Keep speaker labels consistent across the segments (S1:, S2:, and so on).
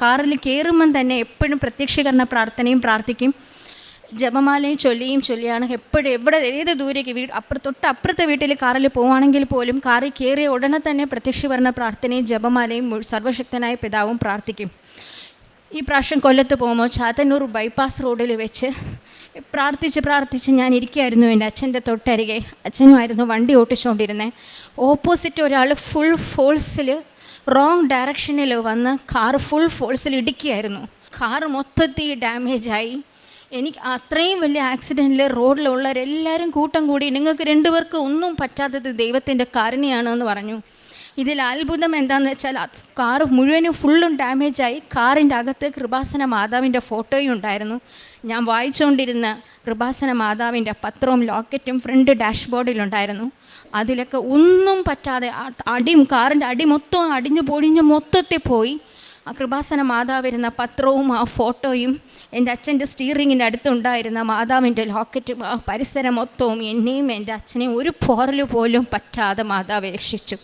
S1: കാറിൽ കയറുമ്പം തന്നെ എപ്പോഴും പ്രത്യക്ഷീകരണ പ്രാർത്ഥനയും പ്രാർത്ഥിക്കും, ജപമാലയും ചൊല്ലിയാണ് എപ്പോഴും ഏത് ദൂരേക്ക് അപ്പുറത്തെ വീട്ടിൽ കാറിൽ പോവുകയാണെങ്കിൽ പോലും കാറിൽ കയറിയ ഉടനെ തന്നെ പ്രത്യക്ഷീകരണ പ്രാർത്ഥനയും ജപമാലയും സർവ്വശക്തനായ പിതാവും പ്രാർത്ഥിക്കും. ഈ പ്രാവശ്യം കൊല്ലത്ത് പോകുമ്പോൾ ചാത്തന്നൂർ ബൈപ്പാസ് റോഡിൽ വെച്ച് പ്രാർത്ഥിച്ച് ഞാൻ ഇരിക്കുകയായിരുന്നു. എൻ്റെ അച്ഛൻ്റെ തൊട്ടരികെ അച്ഛനുമായിരുന്നു വണ്ടി ഓട്ടിച്ചുകൊണ്ടിരുന്നത്. ഓപ്പോസിറ്റ് ഒരാൾ ഫുൾ ഫോഴ്സിൽ റോങ് ഡയറക്ഷനിൽ വന്ന് കാറ് ഫുൾ ഫോഴ്സിൽ ഇടിക്കുകയായിരുന്നു. കാറ് മൊത്തത്തിൽ ഡാമേജായി. എനിക്ക് അത്രയും വലിയ ആക്സിഡൻറ്റിൽ റോഡിലുള്ളവരെല്ലാവരും കൂട്ടം കൂടി നിങ്ങൾക്ക് രണ്ടുപേർക്ക് ഒന്നും പറ്റാത്തത് ദൈവത്തിൻ്റെ കാരുണ്യമാണെന്ന് പറഞ്ഞു. ഇതിൽ അത്ഭുതം എന്താണെന്ന് വെച്ചാൽ കാറ് മുഴുവനും ഫുള്ളും ഡാമേജായി. കാറിൻ്റെ അകത്ത് കൃപാസന മാതാവിൻ്റെ ഫോട്ടോയും ഉണ്ടായിരുന്നു. ഞാൻ വായിച്ചുകൊണ്ടിരുന്ന കൃപാസന മാതാവിൻ്റെ പത്രവും ലോക്കറ്റും ഫ്രണ്ട് ഡാഷ്ബോർഡിലുണ്ടായിരുന്നു. അതിലൊക്കെ ഒന്നും പറ്റാതെ കാറിൻ്റെ അടി മൊത്തം അടിഞ്ഞു പൊടിഞ്ഞ് മൊത്തത്തിൽ പോയി. ആ കൃപാസന മാതാവ് വരുന്ന പത്രവും ആ ഫോട്ടോയും എൻ്റെ അച്ഛൻ്റെ സ്റ്റീറിങ്ങിൻ്റെ അടുത്തുണ്ടായിരുന്ന മാതാവിൻ്റെ ലോക്കറ്റും ആ പരിസരം മൊത്തവും എന്നെയും എൻ്റെ അച്ഛനെയും ഒരു പോറൽ പോലും പറ്റാതെ മാതാവ് രക്ഷിച്ചു.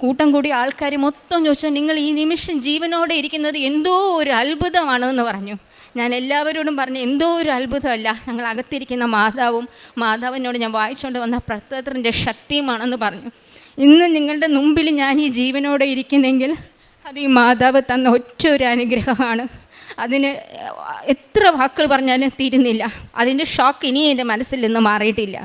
S1: കൂട്ടം കൂടി ആൾക്കാർ മൊത്തം ചോദിച്ചു, നിങ്ങൾ ഈ നിമിഷം ജീവനോടെ ഇരിക്കുന്നത് എന്തോ ഒരു അത്ഭുതമാണെന്ന് പറഞ്ഞു. ഞാൻ എല്ലാവരോടും പറഞ്ഞു, എന്തോ ഒരു അത്ഭുതമല്ല, ഞങ്ങൾ അകത്തിരിക്കുന്ന മാതാവിനോട് ഞാൻ വായിച്ചുകൊണ്ട് വന്ന പ്രത്യത്തിൻ്റെ ശക്തിയുമാണെന്ന് പറഞ്ഞു. ഇന്ന് നിങ്ങളുടെ മുമ്പിൽ ഞാൻ ഈ ജീവനോടെ ഇരിക്കുന്നെങ്കിൽ അത് ഈ മാതാവ് തന്ന ഒറ്റ ഒരു അനുഗ്രഹമാണ്. അതിന് എത്ര വാക്കുകൾ പറഞ്ഞാലും തീരുന്നില്ല. അതിൻ്റെ ഷോക്ക് ഇനിയും എൻ്റെ മനസ്സിൽ നിന്ന് മാറിയിട്ടില്ല.